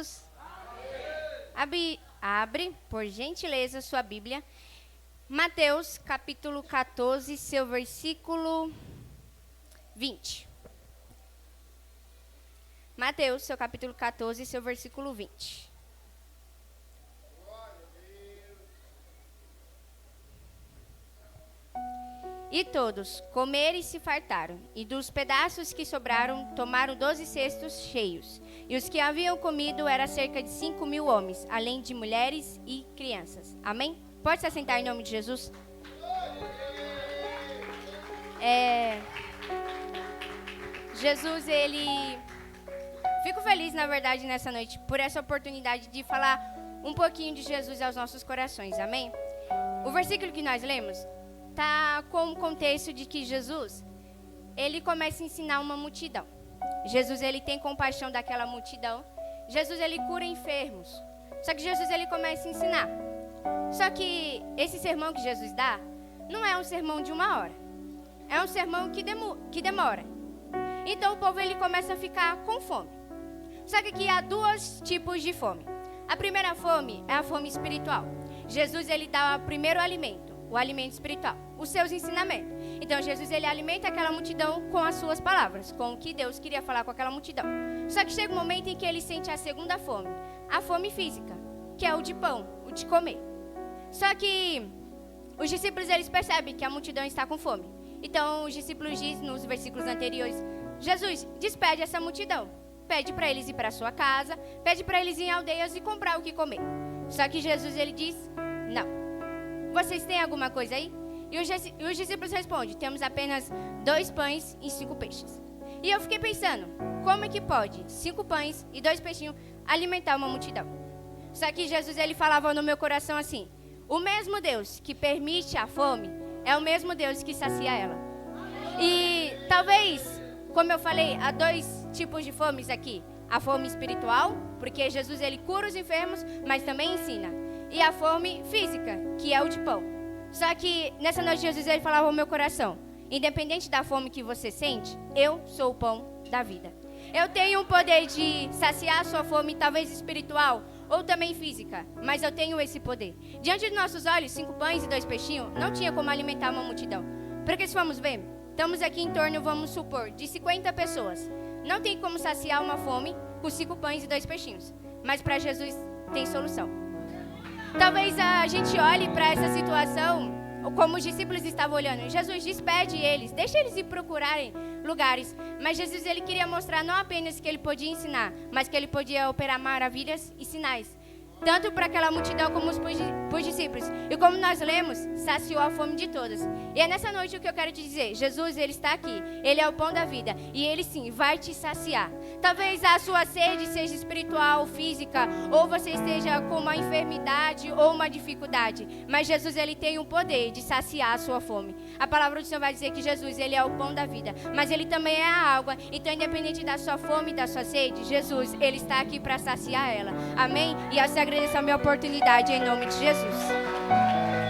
Jesus? Abre, por gentileza, sua Bíblia. Mateus, capítulo 14, seu versículo 20. Mateus, seu capítulo 14, seu versículo 20. E todos comeram e se fartaram, e dos pedaços que sobraram, tomaram 12 cestos cheios. E os que haviam comido eram cerca de 5.000 homens, além de mulheres e crianças. Amém? Pode se assentar em nome de Jesus? Jesus, ele... Fico feliz, na verdade, nessa noite, por essa oportunidade de falar um pouquinho de Jesus aos nossos corações. Amém? O versículo que nós lemos está com o contexto de que Jesus, ele começa a ensinar uma multidão. Jesus, ele tem compaixão daquela multidão. Jesus, ele cura enfermos. Só que Jesus, ele começa a ensinar. Só que esse sermão que Jesus dá, não é um sermão de 1 hora. É um sermão que demora. Então o povo, ele começa a ficar com fome. Só que aqui há 2 tipos de fome. A primeira fome é a fome espiritual. Jesus, ele dá o primeiro alimento. O alimento espiritual, os seus ensinamentos. Então, Jesus, ele alimenta aquela multidão com as suas palavras, com o que Deus queria falar com aquela multidão. Só que chega um momento em que ele sente a segunda fome, a fome física, que é o de pão, o de comer. Só que os discípulos, eles percebem que a multidão está com fome. Então, os discípulos dizem nos versículos anteriores, Jesus, despede essa multidão. Pede para eles ir para a sua casa, pede para eles ir em aldeias e comprar o que comer. Só que Jesus, ele diz, não. Vocês têm alguma coisa aí? E os discípulos respondem, temos apenas 2 pães e 5 peixes. E eu fiquei pensando, como é que pode 5 pães e 2 peixinhos alimentar uma multidão? Só que Jesus, ele falava no meu coração assim, o mesmo Deus que permite a fome é o mesmo Deus que sacia ela. E talvez, como eu falei, há 2 tipos de fomes aqui. A fome espiritual, porque Jesus, ele cura os enfermos, mas também ensina. E a fome física, que é o de pão. Só que nessa noite Jesus, ele falava ao meu coração, independente da fome que você sente, eu sou o pão da vida. Eu tenho o poder de saciar a sua fome, talvez espiritual ou também física, mas eu tenho esse poder. Diante dos nossos olhos, 5 pães e 2 peixinhos, não tinha como alimentar uma multidão. Porque se vamos ver, estamos aqui em torno, vamos supor, de 50 pessoas. Não tem como saciar uma fome com 5 pães e 2 peixinhos. Mas para Jesus tem solução. Talvez a gente olhe para essa situação como os discípulos estavam olhando. Jesus despede eles, deixa eles ir procurarem lugares. Mas Jesus, ele queria mostrar não apenas que ele podia ensinar, mas que ele podia operar maravilhas e sinais. Tanto para aquela multidão como para os discípulos. E como nós lemos, saciou a fome de todas. E é nessa noite o que eu quero te dizer. Jesus, ele está aqui. Ele é o pão da vida. E ele sim, vai te saciar. Talvez a sua sede seja espiritual, física. Ou você esteja com uma enfermidade ou uma dificuldade. Mas Jesus, ele tem o poder de saciar a sua fome. A palavra do Senhor vai dizer que Jesus, ele é o pão da vida. Mas ele também é a água. Então, independente da sua fome e da sua sede, Jesus, ele está aqui para saciar ela. Amém? E eu agradeço a minha oportunidade em nome de Jesus.